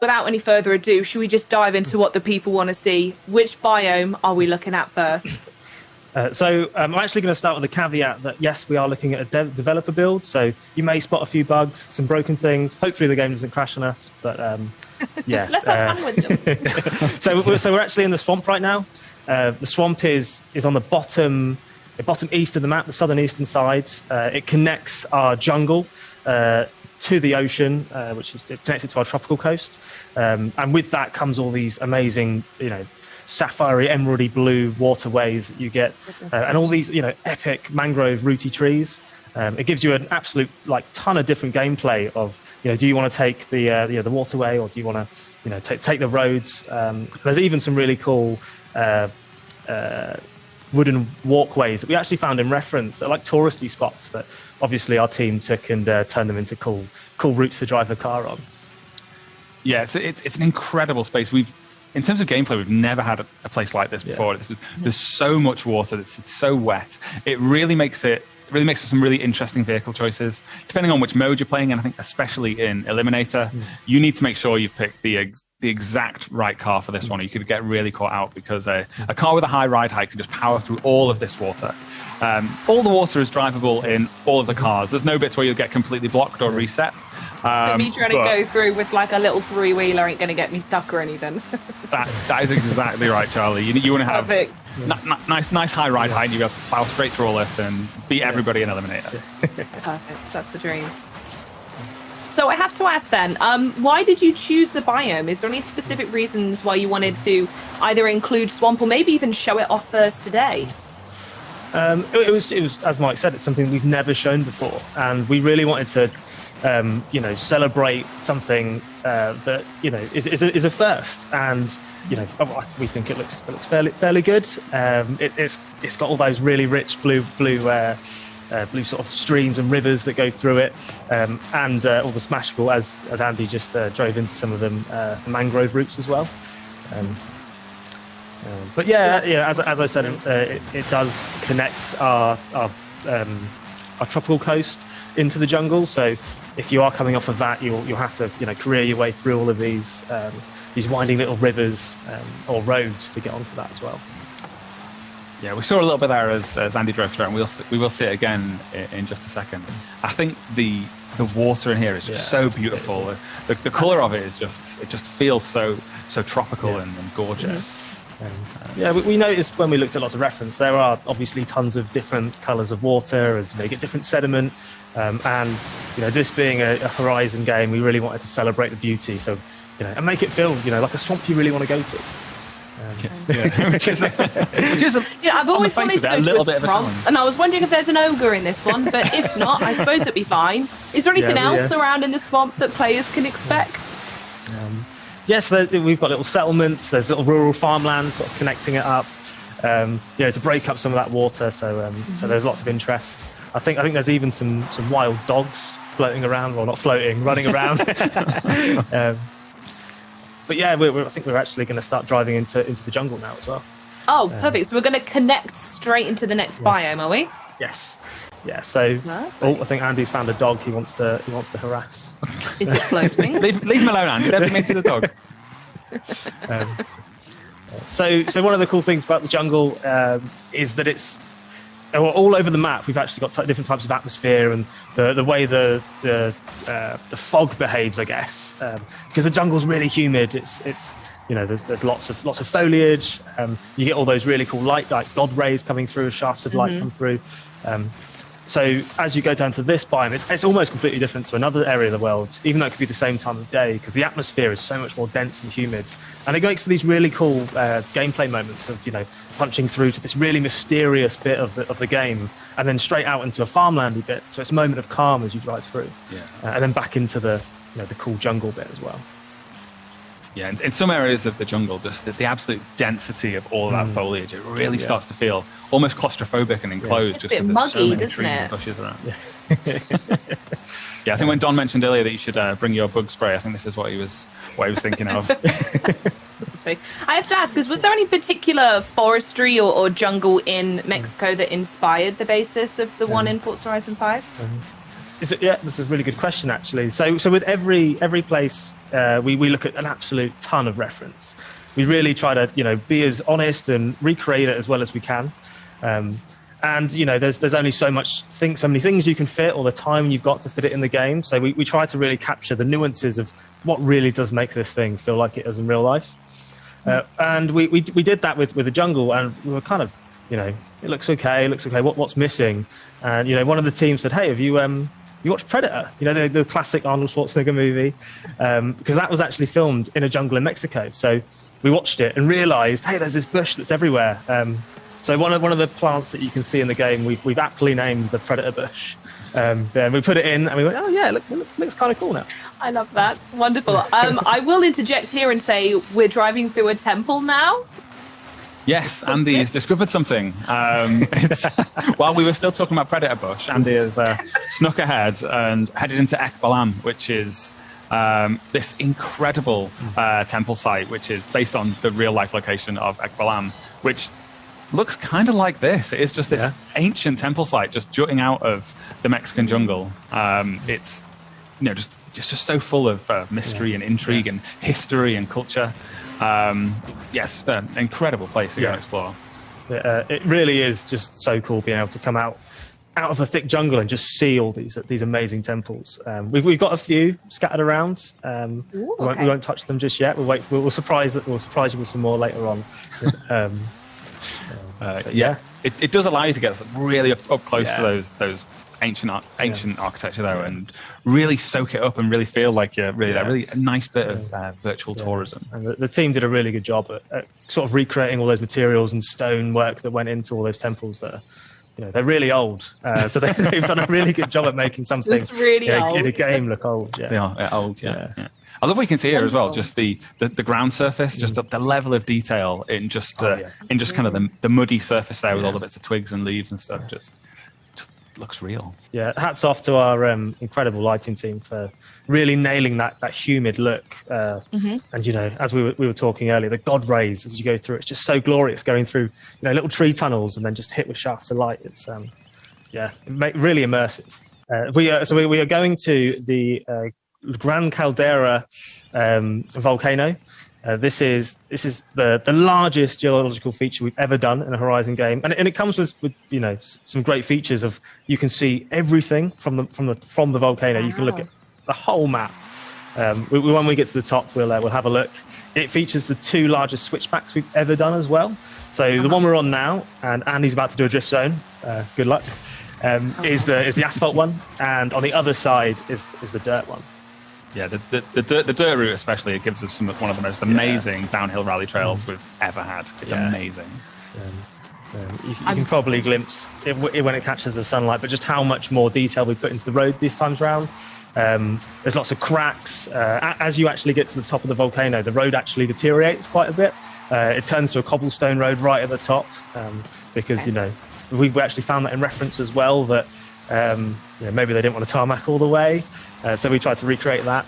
without any further ado, should we just dive into what the people want to see? Which biome are we looking at first? So I'm actually going to start with the caveat that, yes, we are looking at a developer build, so you may spot a few bugs, some broken things. Hopefully the game doesn't crash on us, but yeah. Let's have fun with them. So we're actually in the swamp right now. The swamp is on the bottom east of the map, the southern eastern side. It connects our jungle to the ocean, which is connected to our tropical coast. And with that comes all these amazing, sapphire emeraldy blue waterways that you get, and all these epic mangrove rooty trees. It gives you an absolute ton of different gameplay of do you want to take the waterway, or do you want to take the roads. There's even some really cool wooden walkways that we actually found in reference that are like touristy spots that obviously our team took and turned them into cool routes to drive a car on. Yeah, it's an incredible space. In terms of gameplay, we've never had a place like this before. Yeah. There's so much water. It's so wet. It really makes for some really interesting vehicle choices, depending on which mode you're playing. And I think especially in Eliminator, you need to make sure you've picked the exact right car for this one, or you could get really caught out because a car with a high ride height can just power through all of this water. All the water is drivable in all of the cars. There's no bits where you'll get completely blocked or reset. So me trying to go through with a little three-wheeler ain't going to get me stuck or anything. That is exactly right, Charlie. You want to have nice high ride height, and you'll be able to plow straight through all this and beat everybody in Eliminator. Perfect. That's the dream. So I have to ask then, why did you choose the biome? Is there any specific reasons why you wanted to either include swamp or maybe even show it off first today? It was, as Mike said, it's something we've never shown before, and we really wanted to celebrate something that is a first, and we think it looks fairly good. It's got all those really rich blue sort of streams and rivers that go through it, and all the smashable, as Andy just drove into some of them, mangrove routes as well. But as I said, it does connect our tropical coast into the jungle. So if you are coming off of that, you'll have to career your way through all of these winding little rivers or roads to get onto that as well. Yeah, we saw a little bit there as Andy drove through, and we will see it again in just a second. I think the water in here is just so beautiful. The colour of it is just feels so tropical and gorgeous. We noticed when we looked at lots of reference, there are obviously tons of different colours of water as you get different sediment, and this being a Horizon game, we really wanted to celebrate the beauty, so and make it feel like a swamp you really want to go to. Which is I've always wanted to go to a swamp, and I was wondering if there's an ogre in this one, but if not, I suppose it'd be fine. Is there anything else around in the swamp that players can expect? Yes, we've got little settlements. There's little rural farmlands sort of connecting it up, to break up some of that water. So there's lots of interest. I think there's even some wild dogs floating around, well, not floating, running around. But yeah, I think we're actually going to start driving into the jungle now as well. Oh, perfect. So we're going to connect straight into the next biome, are we? Yes. Yeah. So, I think Andy's found a dog he wants to harass. Is it floating? leave him alone, Andy. Don't be mean to the dog. So one of the cool things about the jungle is that it's all over the map. We've actually got different types of atmosphere and the way the fog behaves, I guess, because the jungle's really humid. It's there's lots of foliage. You get all those really cool light, like God rays coming through, shafts of light come through. So as you go down to this biome, it's almost completely different to another area of the world, even though it could be the same time of day, because the atmosphere is so much more dense and humid. And it makes for these really cool gameplay moments of, punching through to this really mysterious bit of the game, and then straight out into a farmlandy bit. So it's a moment of calm as you drive through, and then back into the cool jungle bit as well. Yeah, in some areas of the jungle, just the absolute density of all of that foliage, it really starts to feel almost claustrophobic and enclosed. It's a bit muggy, doesn't it? Bushes around. Yeah, I think when Don mentioned earlier that you should bring your bug spray, I think this is what he was thinking of. I have to ask, because was there any particular forestry or jungle in Mexico that inspired the basis of the one in Forza Horizon 5? Yeah, this is a really good question, actually. So with every place, we look at an absolute ton of reference. We really try to, be as honest and recreate it as well as we can. And there's only so many things you can fit, or the time you've got to fit it in the game. So we try to really capture the nuances of what really does make this thing feel like it is in real life. And we did that with the jungle, and we were kind of, it looks okay. What's missing? And one of the teams said, "Hey, have you watched Predator? The classic Arnold Schwarzenegger movie, because that was actually filmed in a jungle in Mexico." So we watched it and realised, hey, there's this bush that's everywhere. So one of the plants that you can see in the game, we've aptly named the Predator bush. Then we put it in, and we went, oh yeah, it looks kind of cool now. I love that. Wonderful. I will interject here and say we're driving through a temple now. Yes, Andy has discovered something. While we were still talking about Predator Bush, Andy has snuck ahead and headed into Ekbalam, which is this incredible temple site, which is based on the real-life location of Ekbalam, which looks kind of like this. It is just this ancient temple site just jutting out of the Mexican jungle. It's just so full of mystery and intrigue and history and culture. Yes, it's an incredible place to go and explore. It really is just so cool being able to come out of the thick jungle and just see all these amazing temples. We've got a few scattered around. We won't touch them just yet. We'll surprise you with some more later on. It does allow you to get really up close to those ancient architecture though, and really soak it up and really feel like you're really there. Really a nice bit of virtual tourism. And the team did a really good job at sort of recreating all those materials and stone work that went into all those temples that are, they're really old. So they've done a really good job at making something really old. In a game look old. They are old, yeah. I love what you can see here as well. Just the ground surface, just the level of detail in just kind of the muddy surface there with all the bits of twigs and leaves and stuff. Just looks real. Yeah, hats off to our incredible lighting team for really nailing that humid look. And as we were talking earlier, the god rays as you go through, it's just so glorious going through little tree tunnels and then just hit with shafts of light. It's really immersive. We are going to the Gran Caldera volcano. This is the largest geological feature we've ever done in a Horizon game, and it comes with some great features of you can see everything from the volcano. You can look at the whole map. When we get to the top, we'll have a look. It features the two largest switchbacks we've ever done as well. So the one we're on now, and Andy's about to do a drift zone. Good luck. Is the asphalt one, and on the other side is the dirt one. Yeah, the dirt route especially, it gives us one of the most amazing downhill rally trails we've ever had. It's amazing. You can probably glimpse it when it catches the sunlight, but just how much more detail we put into the road this time round. There's lots of cracks. As you actually get to the top of the volcano, the road actually deteriorates quite a bit. It turns to a cobblestone road right at the top because, we've actually found that in reference as well that maybe they didn't want to tarmac all the way. So we tried to recreate that.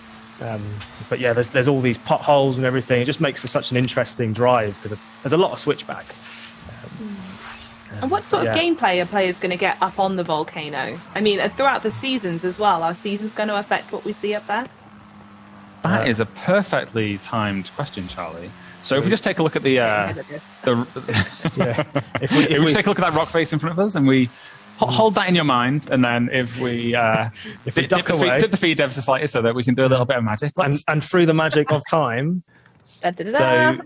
But there's all these potholes and everything. It just makes for such an interesting drive because there's a lot of switchback. And what sort of gameplay are players going to get up on the volcano? I mean, throughout the seasons as well. Are seasons going to affect what we see up there? That is a perfectly timed question, Charlie. So if we just take a look at if we take a look at that rock face in front of us and we hold that in your mind, and then if we dip the feed ever so slightly so that we can do a little bit of magic. And through the magic of time. So,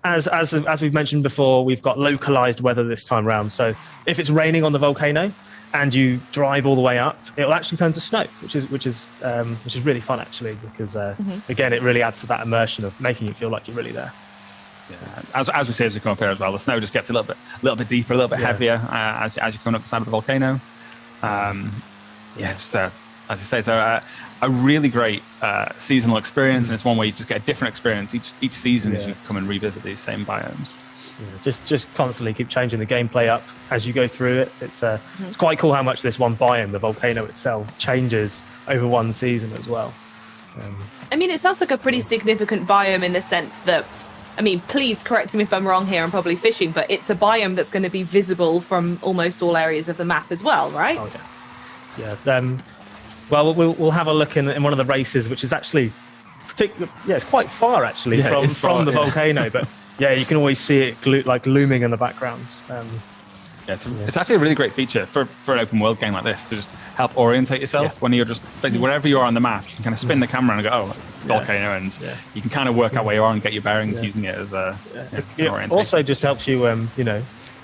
as we've mentioned before, we've got localized weather this time around. So if it's raining on the volcano and you drive all the way up, it'll actually turn to snow, which is really fun actually, because again, it really adds to that immersion of making it feel like you're really there. Yeah. As we say as we come up here as well, the snow just gets a little bit deeper, a little bit heavier as you're coming up the side of the volcano. It's as you say, it's a really great seasonal experience, and it's one where you just get a different experience each season as you come and revisit these same biomes. Just constantly keep changing the gameplay up as you go through it. It's quite cool how much this one biome, the volcano itself, changes over one season as well. I mean, it sounds like a pretty significant biome in the sense that, I mean, please correct me if I'm wrong here, I'm probably fishing, but it's a biome that's going to be visible from almost all areas of the map as well, right? Oh, Yeah. Well, we'll have a look in one of the races, which is actually it's quite far actually from the volcano, but yeah, you can always see it looming in the background. It's actually a really great feature for an open world game like this to just help orientate yourself when you're just basically wherever you are on the map. You can kind of spin the camera and go, volcano, and you can kind of work out where you are and get your bearings using it as a it also just helps you,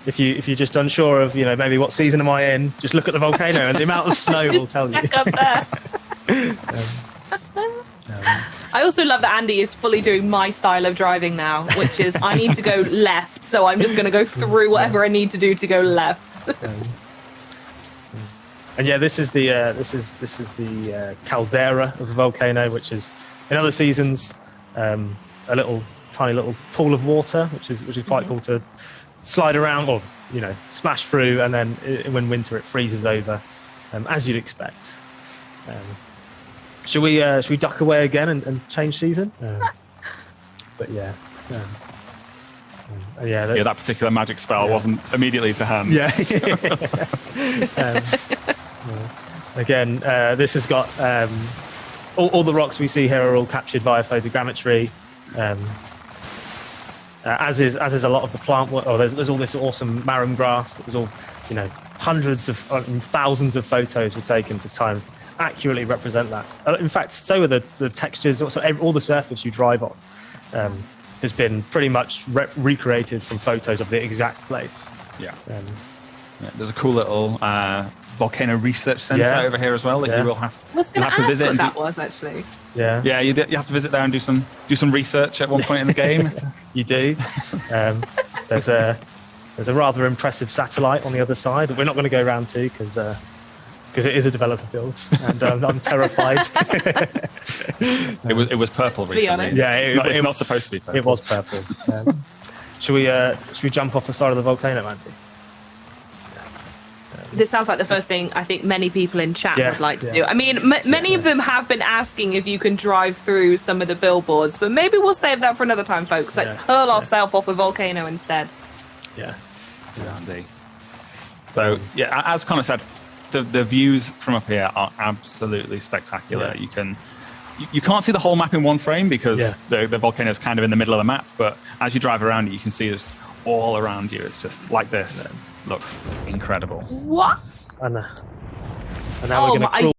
if you're just unsure of, maybe what season am I in, just look at the volcano and the amount of snow will tell you. Up there. I also love that Andy is fully doing my style of driving now, which is I need to go left, so I'm just going to go through whatever I need to do to go left. And yeah, this is the caldera of the volcano, which is in other seasons a tiny little pool of water, which is quite cool to slide around or smash through, and then when winter it freezes over, as you'd expect. Should we duck away again and change season? But yeah. That particular magic spell wasn't immediately to hand. Yeah. Again, this has got all the rocks we see here are all captured via photogrammetry. As is a lot of the plant work. There's all this awesome marram grass that was all, hundreds of thousands of photos were taken to try and accurately represent that. In fact, so are the textures. Also, all the surface you drive on has been pretty much recreated from photos of the exact place. There's a cool little volcano research center over here as well that you will have to visit. What that was actually. Yeah, you have to visit there and do some research at one point in the game. You do. There's a rather impressive satellite on the other side that we're not going to go around to because it is a developer build, and I'm terrified. It was purple recently. Yeah, it's not supposed to be purple. It was purple. Should we jump off the side of the volcano, Andy? This sounds like the first thing I think many people in chat would like to do. I mean, many of them have been asking if you can drive through some of the billboards, but maybe we'll save that for another time, folks. Let's hurl ourselves off a volcano instead. Yeah. Andy. So, as Connor said, the views from up here are absolutely spectacular. Yeah. You can't see the whole map in one frame because the volcano is kind of in the middle of the map, but as you drive around it, you can see it's all around you. It's just like this. Looks incredible. What? And now we're going to crawl